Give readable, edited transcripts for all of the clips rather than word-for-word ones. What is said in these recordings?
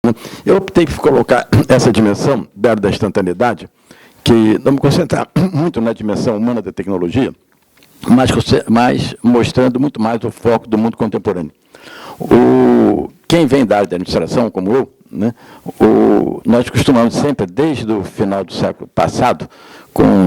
né? Eu optei por colocar essa dimensão da instantaneidade, que não me concentrar muito na dimensão humana da tecnologia, mas mostrando muito mais o foco do mundo contemporâneo. Quem vem da área da administração, como eu, né, nós costumamos sempre, desde o final do século passado,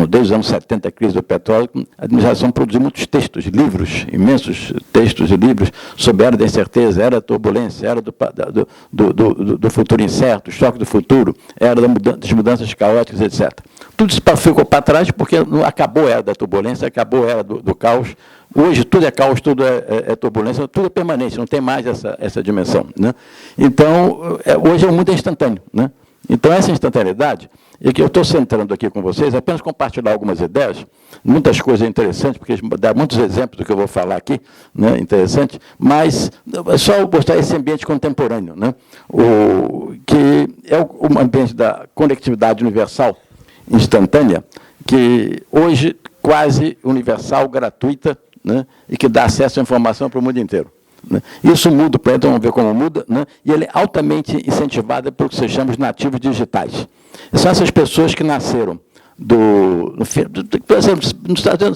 desde os anos 70, a crise do petróleo, a administração produziu muitos textos, livros, imensos textos e livros sobre a era da incerteza, era da turbulência, era do futuro incerto, choque do futuro, era das mudanças caóticas, etc. Tudo isso ficou para trás porque acabou a era da turbulência, acabou a era do caos. Hoje tudo é caos, tudo é turbulência, tudo é permanente, não tem mais essa dimensão, né? Então, hoje o mundo é instantâneo, né? Então, essa instantaneidade, e que eu estou centrando aqui com vocês, apenas compartilhar algumas ideias, muitas coisas interessantes, porque dá muitos exemplos do que eu vou falar aqui, né, interessante, mas só mostrar esse ambiente contemporâneo, né, que é o ambiente da conectividade universal, instantânea, que hoje quase universal, gratuita, né, e que dá acesso à informação para o mundo inteiro. Isso muda o planeta, vamos ver como muda, né? E ele é altamente incentivado pelo que se chama de nativos digitais. São essas pessoas que nasceram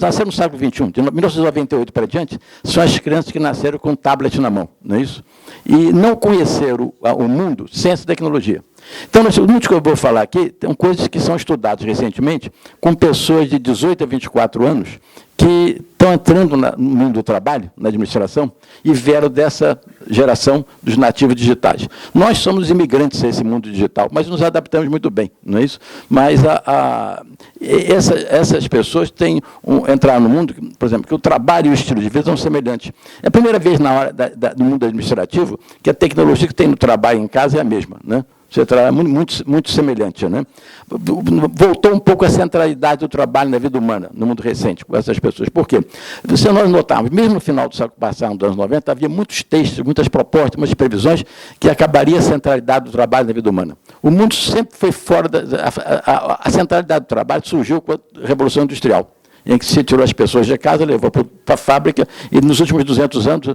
nasceram no século XXI, de 1998 para diante, são as crianças que nasceram com um tablet na mão, não é isso? E não conheceram o mundo sem essa tecnologia. Então, o único que eu vou falar aqui, são coisas que são estudadas recentemente com pessoas de 18 a 24 anos que estão entrando no mundo do trabalho, na administração, e vieram dessa geração dos nativos digitais. Nós somos imigrantes a esse mundo digital, mas nos adaptamos muito bem, não é isso? Mas essas pessoas têm entrar no mundo, por exemplo, que o trabalho e o estilo de vida são semelhantes. É a primeira vez na hora do mundo administrativo que a tecnologia que tem no trabalho em casa é a mesma, né? Você trabalha muito semelhante, né? Voltou um pouco a centralidade do trabalho na vida humana, no mundo recente, com essas pessoas. Por quê? Se nós notarmos, mesmo no final do século passado, nos anos 90, havia muitos textos, muitas propostas, muitas previsões que acabaria a centralidade do trabalho na vida humana. O mundo sempre foi fora a centralidade do trabalho surgiu com a Revolução Industrial, em que se tirou as pessoas de casa, levou para a fábrica, e nos últimos 200 anos,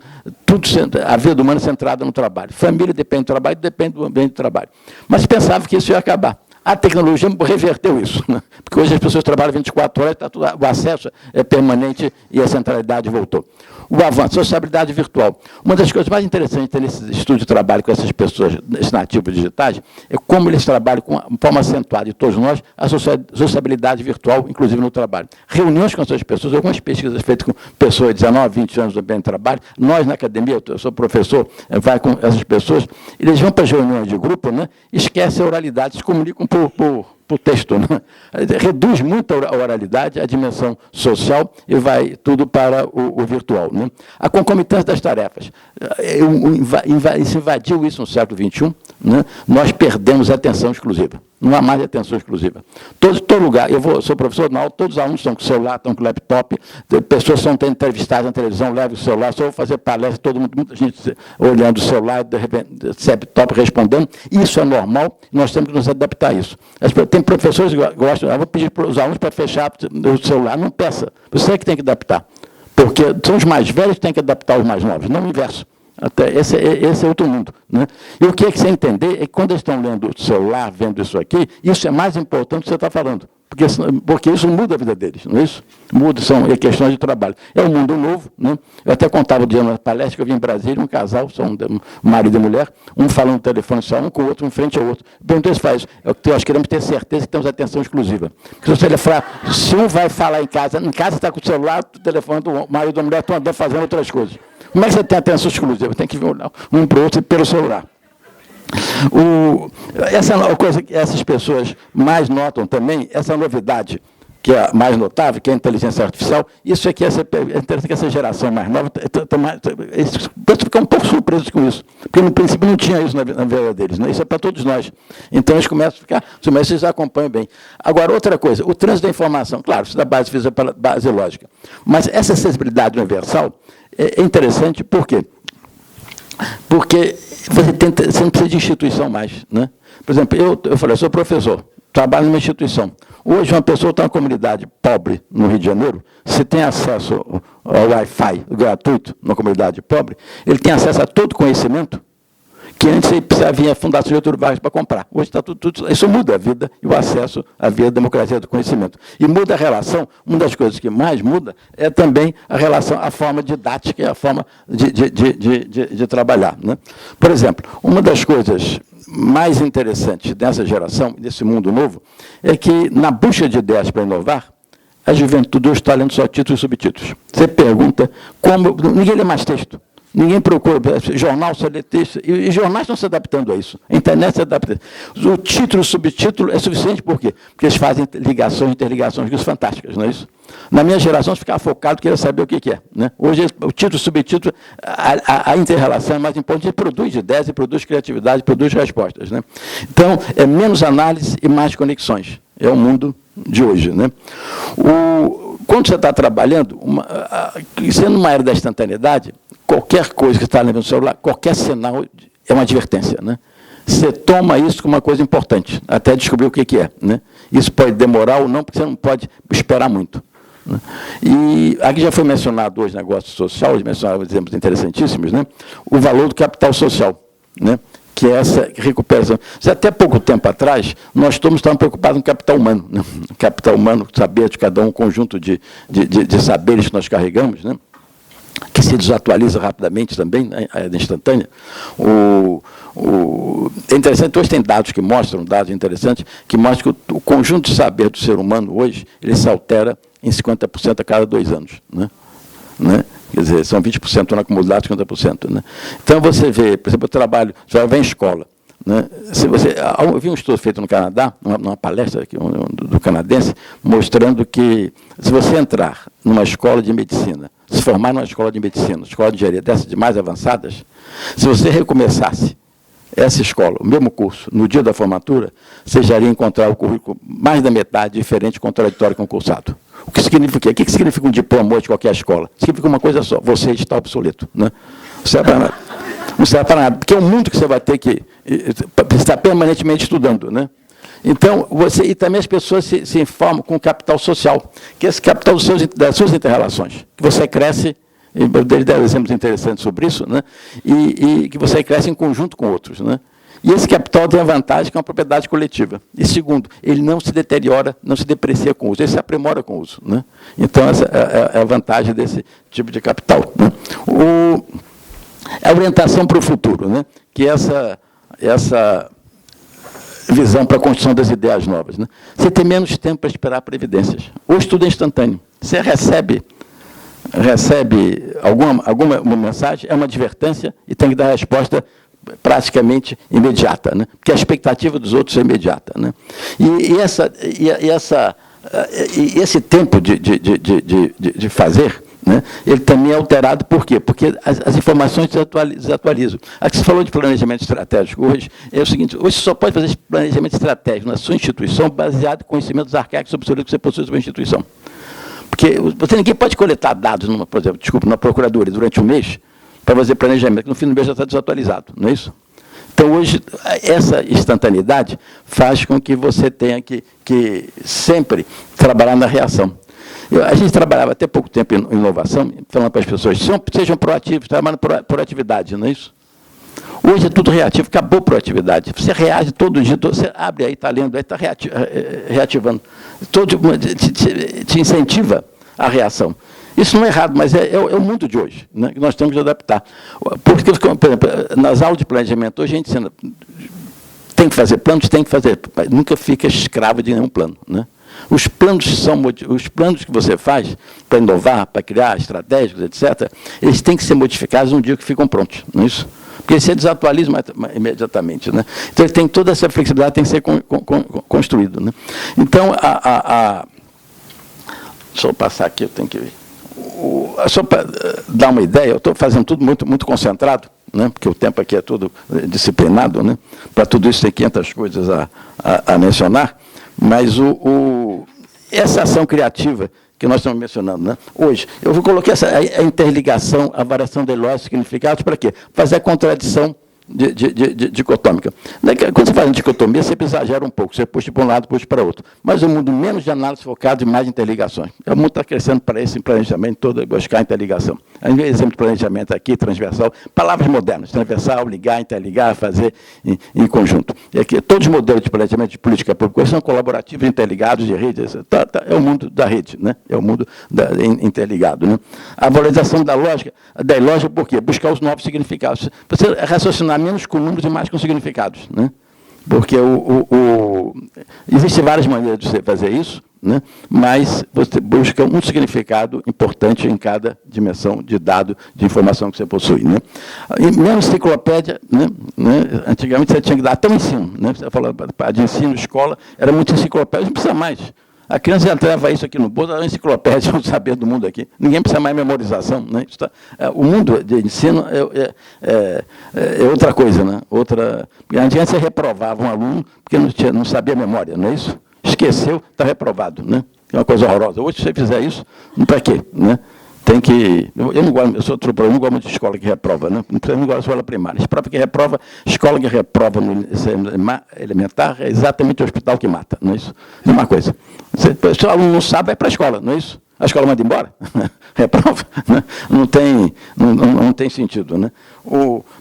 a vida humana é centrada no trabalho. Família depende do trabalho, depende do ambiente do trabalho. Mas pensava que isso ia acabar. A tecnologia reverteu isso, né? Porque hoje as pessoas trabalham 24 horas, o acesso é permanente e a centralidade voltou. O avanço, sociabilidade virtual. Uma das coisas mais interessantes nesse estudo de trabalho com essas pessoas, esses nativos digitais, é como eles trabalham com forma acentuada, e todos nós, a sociabilidade virtual, inclusive no trabalho. Reuniões com essas pessoas, algumas pesquisas feitas com pessoas de 19, 20 anos do bem de trabalho, nós na academia, eu sou professor, vai com essas pessoas, eles vão para as reuniões de grupo, né, esquecem a oralidade, se comunicam por texto, né? Reduz muito a oralidade, a dimensão social e vai tudo para o virtual, né? A concomitância das tarefas. Se invadiu isso no século XXI, né? Nós perdemos a atenção exclusiva. Não há mais atenção exclusiva. Todo lugar, sou professor na aula, todos os alunos estão com celular, estão com laptop, pessoas estão tendo entrevistadas na televisão, levam o celular, só vou fazer palestra, todo mundo, muita gente olhando o celular, laptop respondendo. Isso é normal, nós temos que nos adaptar a isso. Tem professores que gostam, eu vou pedir para os alunos para fechar o celular, não peça, você é que tem que adaptar, porque são os mais velhos que têm que adaptar os mais novos, não o inverso. Esse é outro mundo, né? E o que é que você entender é que quando eles estão lendo o celular, vendo isso aqui, isso é mais importante do que você está falando, porque isso muda a vida deles, não é isso? Muda, são questões de trabalho. É um mundo novo, né? Eu até contava o dia na palestra que eu vim em Brasília, um casal, são marido e mulher, um falando no telefone só, um com o outro, um frente ao outro. Perguntei se faz, nós queremos ter certeza que temos atenção exclusiva. Porque se você falar, se um vai falar em casa está com o celular, o telefone do marido e da mulher estão andando fazendo outras coisas. Como é que você tem atenção exclusiva? Tem que ver um para o outro pelo celular. Essa é uma coisa que essas pessoas mais notam também, essa novidade, que é a mais notável, que é a inteligência artificial, isso aqui é interessante que essa geração mais nova ficam um pouco surpresos com isso, porque no princípio não tinha isso na vida deles, né? Isso é para todos nós. Então eles começam a ficar, mas vocês acompanham bem. Agora, outra coisa, o trânsito da informação, claro, isso da base física para base lógica, mas essa acessibilidade universal é interessante, por quê? Porque você não precisa de instituição mais, né? Por exemplo, eu falei, eu sou professor, trabalho numa instituição. Hoje, uma pessoa está numa comunidade pobre no Rio de Janeiro, se tem acesso ao Wi-Fi gratuito numa comunidade pobre, ele tem acesso a todo conhecimento que antes você precisava vir a Fundação Getúlio Vargas para comprar. Hoje está tudo, isso muda a vida e o acesso à vida, à democracia do conhecimento. E muda a relação, uma das coisas que mais muda é também a relação, a forma didática e a forma de trabalhar, né? Por exemplo, uma das coisas mais interessantes dessa geração, desse mundo novo, é que, na busca de ideias para inovar, a juventude hoje está lendo só títulos e subtítulos. Você pergunta como... Ninguém lê mais texto. Ninguém procura... Jornal só lê texto. E jornais estão se adaptando a isso. A internet se adapta. O título e o subtítulo é suficiente por quê? Porque eles fazem ligações, interligações fantásticas, não é isso? Na minha geração, ficava focado, queria saber o que é, né? Hoje, o título e o subtítulo, a inter-relação é mais importante. Ele produz ideias, ele produz criatividade, produz respostas, né? Então, é menos análise e mais conexões. É o mundo de hoje, né? Quando você está trabalhando, sendo uma era da instantaneidade, qualquer coisa que está no celular, qualquer sinal é uma advertência, né? Você toma isso como uma coisa importante, até descobrir o que é, né? Isso pode demorar ou não, porque você não pode esperar muito, né? E aqui já foi mencionado hoje negócio social, hoje mencionaram exemplos interessantíssimos, né? O valor do capital social, né? Que é essa recuperação. Até pouco tempo atrás, nós todos estávamos preocupados com o capital humano, né? O capital humano, saber de cada um conjunto de saberes que nós carregamos, né? Que se desatualiza rapidamente também, né? A instantânea. É interessante, hoje tem dados que mostram, dados interessantes, que mostram que o conjunto de saber do ser humano hoje, ele se altera em 50% a cada 2 anos, né? Quer dizer, são 20% no acumulado, 50%. Né? Então, você vê, por exemplo, o trabalho, você vai em escola. Né? Eu vi um estudo feito no Canadá, numa palestra aqui, do canadense, mostrando que, se você entrar numa escola de medicina, se formar numa escola de medicina, escola de engenharia dessas de mais avançadas, se você recomeçasse essa escola, o mesmo curso, no dia da formatura, você já iria encontrar o currículo mais da metade diferente, contraditório concursado. O que significa o quê? O que significa um diploma de qualquer escola? Significa uma coisa só, você está obsoleto. Né? Não serve para nada. Não serve para nada, porque é um mundo que você vai ter que estar permanentemente estudando. Né? Então, e também as pessoas se informam com o capital social, que é esse capital das suas inter-relações, que você cresce, ele deu exemplos interessantes sobre isso, né? E que você cresce em conjunto com outros. Né? E esse capital tem a vantagem que é uma propriedade coletiva. E segundo, ele não se deteriora, não se deprecia com o uso, ele se aprimora com o uso. Né? Então, essa é a vantagem desse tipo de capital. Né? A orientação para o futuro, né? Que é essa visão para a construção das ideias novas. Né? Você tem menos tempo para esperar previdências. Hoje tudo é instantâneo. Você recebe alguma mensagem, é uma advertência e tem que dar a resposta praticamente imediata, né? Porque a expectativa dos outros é imediata. Né? Esse tempo de fazer, né, ele também é alterado, por quê? Porque as informações se atualizam. Aqui você falou de planejamento estratégico hoje, é o seguinte, hoje você só pode fazer esse planejamento estratégico na sua instituição baseado em conhecimentos arcaicos obsoletos que você possui sobre a instituição. Porque ninguém pode coletar dados, por exemplo, na procuradoria durante um mês, para fazer planejamento, que no fim do mês já está desatualizado, não é isso? Então, hoje, essa instantaneidade faz com que você tenha que sempre trabalhar na reação. A gente trabalhava até pouco tempo em inovação, falando para as pessoas, sejam proativos, trabalham proatividade, não é isso? Hoje é tudo reativo, acabou a proatividade. Você reage todo dia, você abre aí, está lendo, aí está reativando. Te incentiva a reação. Isso não é errado, mas é o mundo de hoje, né, que nós temos que adaptar. Porque, por exemplo, nas aulas de planejamento, hoje a gente ensina, tem que fazer planos, tem que fazer, nunca fica escravo de nenhum plano. Né? Os planos que você faz para inovar, para criar estratégicos, etc., eles têm que ser modificados no dia que ficam prontos, não é isso? Porque eles se desatualizam imediatamente. Né? Então, ele tem toda essa flexibilidade, tem que ser construído. Né? Então, deixa eu passar aqui, eu tenho que ver. Só para dar uma ideia, eu estou fazendo tudo muito, muito concentrado, né? Porque o tempo aqui é todo disciplinado, né? Para tudo isso tem 500 coisas a mencionar, mas essa ação criativa que nós estamos mencionando, né? Hoje, eu coloquei a interligação, a variação de lógicos significados para quê? Fazer a contradição dicotômica. Quando você faz uma dicotomia, você exagera um pouco, você puxa para um lado, puxa para outro. Mas o mundo menos de análise focado e mais de interligações. O mundo está crescendo para esse planejamento todo, buscar interligação. A gente vê exemplo de planejamento aqui, transversal, palavras modernas, transversal, ligar, interligar, fazer em conjunto. E aqui, todos os modelos de planejamento de política pública são colaborativos, interligados, de rede, é o mundo da rede, né? É o mundo interligado. Né? A valorização da ilógica, por quê? Buscar os novos significados. Você raciocinar menos com números e mais com significados. Né? Porque existem várias maneiras de você fazer isso, né? Mas você busca um significado importante em cada dimensão de dado, de informação que você possui. Né? E menos enciclopédia, né? Antigamente você tinha que dar até um ensino. Né? Você falou de ensino, escola, era muito enciclopédia, não precisa mais. A criança já leva isso aqui no bolso, ela é uma enciclopédia, o saber do mundo aqui. Ninguém precisa mais memorização. Né? O mundo de ensino é outra coisa. Né? Antes você reprovava um aluno porque não sabia memória, não é isso? Esqueceu, está reprovado. Né? É uma coisa horrorosa. Hoje, se você fizer isso, para quê? Né? Tem que. Eu não gosto, eu sou outro problema, não gosto muito de escola que reprova, né? Não gosto de escola primária. Escola que reprova no elementar é exatamente o hospital que mata, não é isso? Mesma coisa. Se o aluno não sabe, vai para a escola, não é isso? A escola manda embora, reprova, né? Não tem sentido. Né?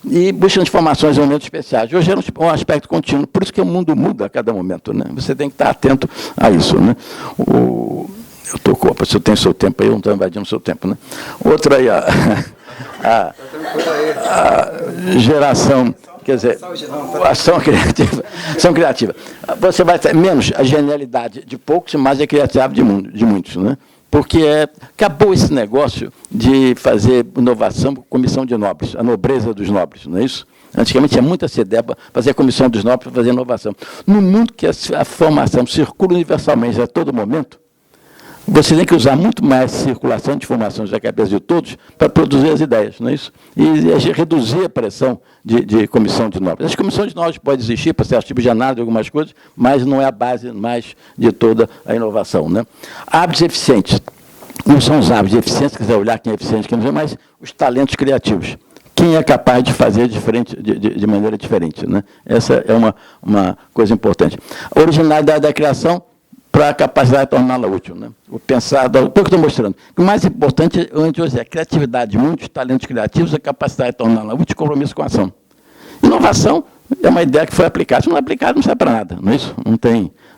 E buscando informações em momentos especiais. Hoje é um aspecto contínuo, por isso que o mundo muda a cada momento. Né? Você tem que estar atento a isso. Né? Eu estou com se eu tenho seu tempo aí, eu não estou invadindo o seu tempo. Né? Outra aí, a geração, quer dizer, ação criativa. Você vai ter menos a genialidade de poucos e mais a criatividade de muitos. Né? Porque acabou esse negócio de fazer inovação com comissão de nobres, a nobreza dos nobres, não é isso? Antigamente tinha muita ideia para fazer a comissão dos nobres para fazer inovação. No mundo que a formação circula universalmente a todo momento, você tem que usar muito mais circulação de informações da cabeça de todos para produzir as ideias, não é isso? E reduzir a pressão de comissão de nobres. As comissões de nobres podem existir para certos tipos de análise, algumas coisas, mas não é a base mais de toda a inovação. Né? Hábitos eficientes. Não são os hábitos de eficiência, quiser olhar quem é eficiente, quem não é, mas os talentos criativos. Quem é capaz de fazer de maneira diferente. Né? Essa é uma coisa importante. A originalidade da criação, para a capacidade de torná-la útil. Né? O pensar, o que eu estou mostrando. O mais importante hoje é a criatividade de muitos talentos criativos, a capacidade de torná-la útil e compromisso com a ação. Inovação é uma ideia que foi aplicada. Se não é aplicada, não serve para nada. Não é isso?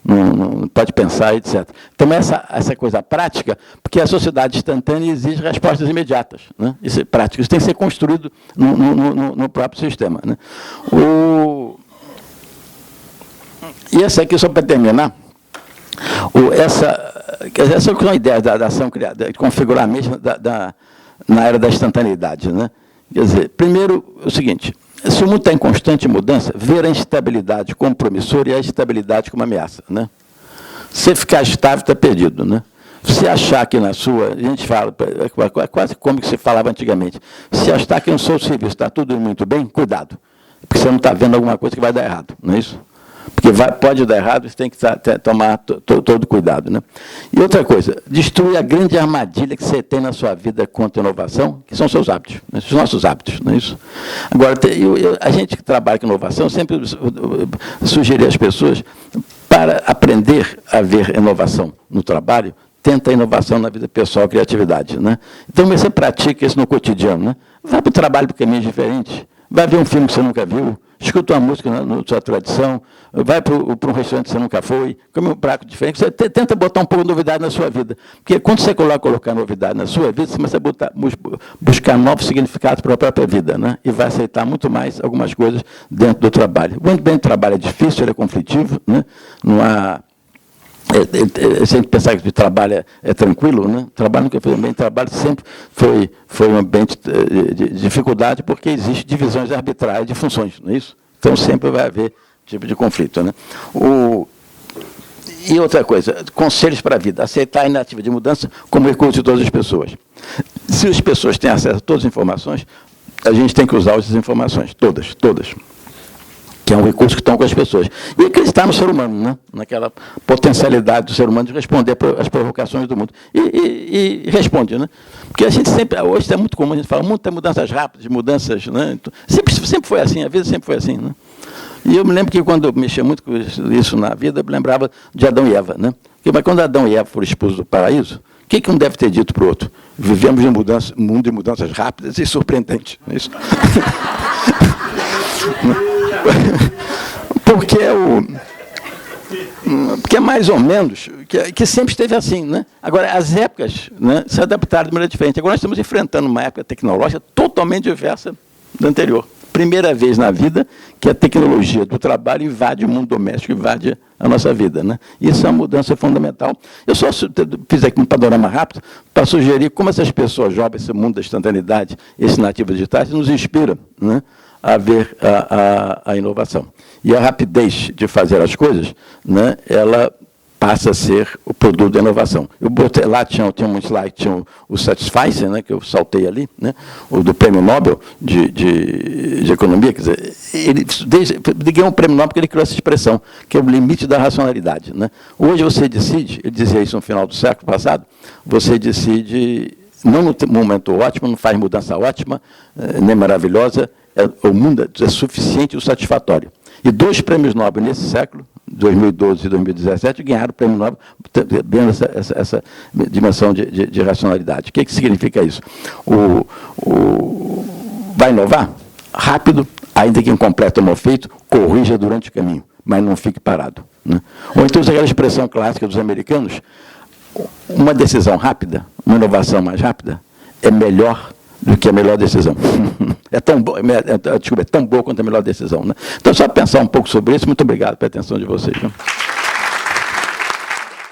Não pode pensar, etc. Então, essa coisa prática, porque a sociedade instantânea exige respostas imediatas. Né? Isso é prático. Isso tem que ser construído no próprio sistema. Né? E essa aqui, só para terminar, essa é uma ideia da ação criada, de configurar mesmo na era da instantaneidade. Né? Quer dizer, primeiro, o seguinte, se o mundo está em constante mudança, ver a instabilidade como promissor e a estabilidade como ameaça. Né? Se ficar estável, está perdido. Né? Se achar que na sua, a gente fala, quase como que se falava antigamente, se achar que no seu serviço está tudo muito bem, cuidado, porque você não está vendo alguma coisa que vai dar errado, não é isso? Porque pode dar errado, você tem que tomar todo cuidado. Né? E outra coisa, destruir a grande armadilha que você tem na sua vida contra a inovação, que são seus hábitos, né? Os nossos hábitos, não é isso? Agora, a gente que trabalha com inovação, sempre sugeri às pessoas, para aprender a ver inovação no trabalho, tenta a inovação na vida pessoal, criatividade. Né? Então, você pratica isso no cotidiano. Né? Vai para o trabalho por caminhos diferentes, vai ver um filme que você nunca viu, escuta uma música na sua tradição, vai para um restaurante que você nunca foi, come um prato diferente, você tenta botar um pouco de novidade na sua vida. Porque quando você colocar novidade na sua vida, você começa a buscar novos significados para a própria vida, né? E vai aceitar muito mais algumas coisas dentro do trabalho. O ambiente de trabalho é difícil, ele é conflitivo, né? Não há... Se a gente pensar que o trabalho é tranquilo, né? O trabalho nunca foi um ambiente de trabalho, sempre foi um ambiente de dificuldade, porque existe divisões arbitrárias de funções, não é isso? Então, sempre vai haver tipo de conflito. Né? E outra coisa, conselhos para a vida, aceitar a iniciativa de mudança como recurso de todas as pessoas. Se as pessoas têm acesso a todas as informações, a gente tem que usar essas informações, todas. que é um recurso que estão com as pessoas. E acreditar no ser humano, né? Naquela potencialidade do ser humano de responder às provocações do mundo. E responde, né? Porque a gente sempre, hoje é muito comum, a gente fala, o mundo tem mudanças rápidas, mudanças, né? Sempre foi assim, a vida sempre foi assim, né? E eu me lembro que quando eu mexia muito com isso na vida, eu me lembrava de Adão e Eva, né? Mas quando Adão e Eva foram expulsos do paraíso, o que um deve ter dito para o outro? Vivemos em um mundo de mudanças rápidas e surpreendentes. Não é isso? Porque é mais ou menos que sempre esteve assim, né? Agora, as épocas, né, se adaptaram de maneira diferente. Agora nós estamos enfrentando uma época tecnológica totalmente diversa da anterior. Primeira vez na vida que a tecnologia do trabalho invade o mundo doméstico, invade a nossa vida, né? Isso é uma mudança fundamental. Eu só fiz aqui um panorama rápido para sugerir como essas pessoas jovens, esse mundo da instantaneidade, esses nativos digitais, nos inspiram, né, a ver a inovação. E a rapidez de fazer as coisas, né, ela passa a ser o produto da inovação. Eu botei lá, tinha um slide, tinha o Satisficer, né, que eu saltei ali, né, o do Prêmio Nobel de Economia, quer dizer, ele ganhou um Prêmio Nobel porque ele criou essa expressão, que é o limite da racionalidade, né. Hoje você decide, ele dizia isso no final do século passado, você decide, não no momento ótimo, não faz mudança ótima, nem maravilhosa, o mundo é suficiente e satisfatório. E 2 prêmios Nobel nesse século, 2012 e 2017, ganharam o prêmio Nobel, vendo essa dimensão de racionalidade. O que significa isso? Vai inovar? Rápido, ainda que incompleto ou mal feito, corrija durante o caminho, mas não fique parado, né? Ou então, aquela expressão clássica dos americanos, uma decisão rápida, uma inovação mais rápida, é melhor do que a melhor decisão. É tão boa quanto a melhor decisão, né? Então, só pensar um pouco sobre isso. Muito obrigado pela atenção de vocês, né?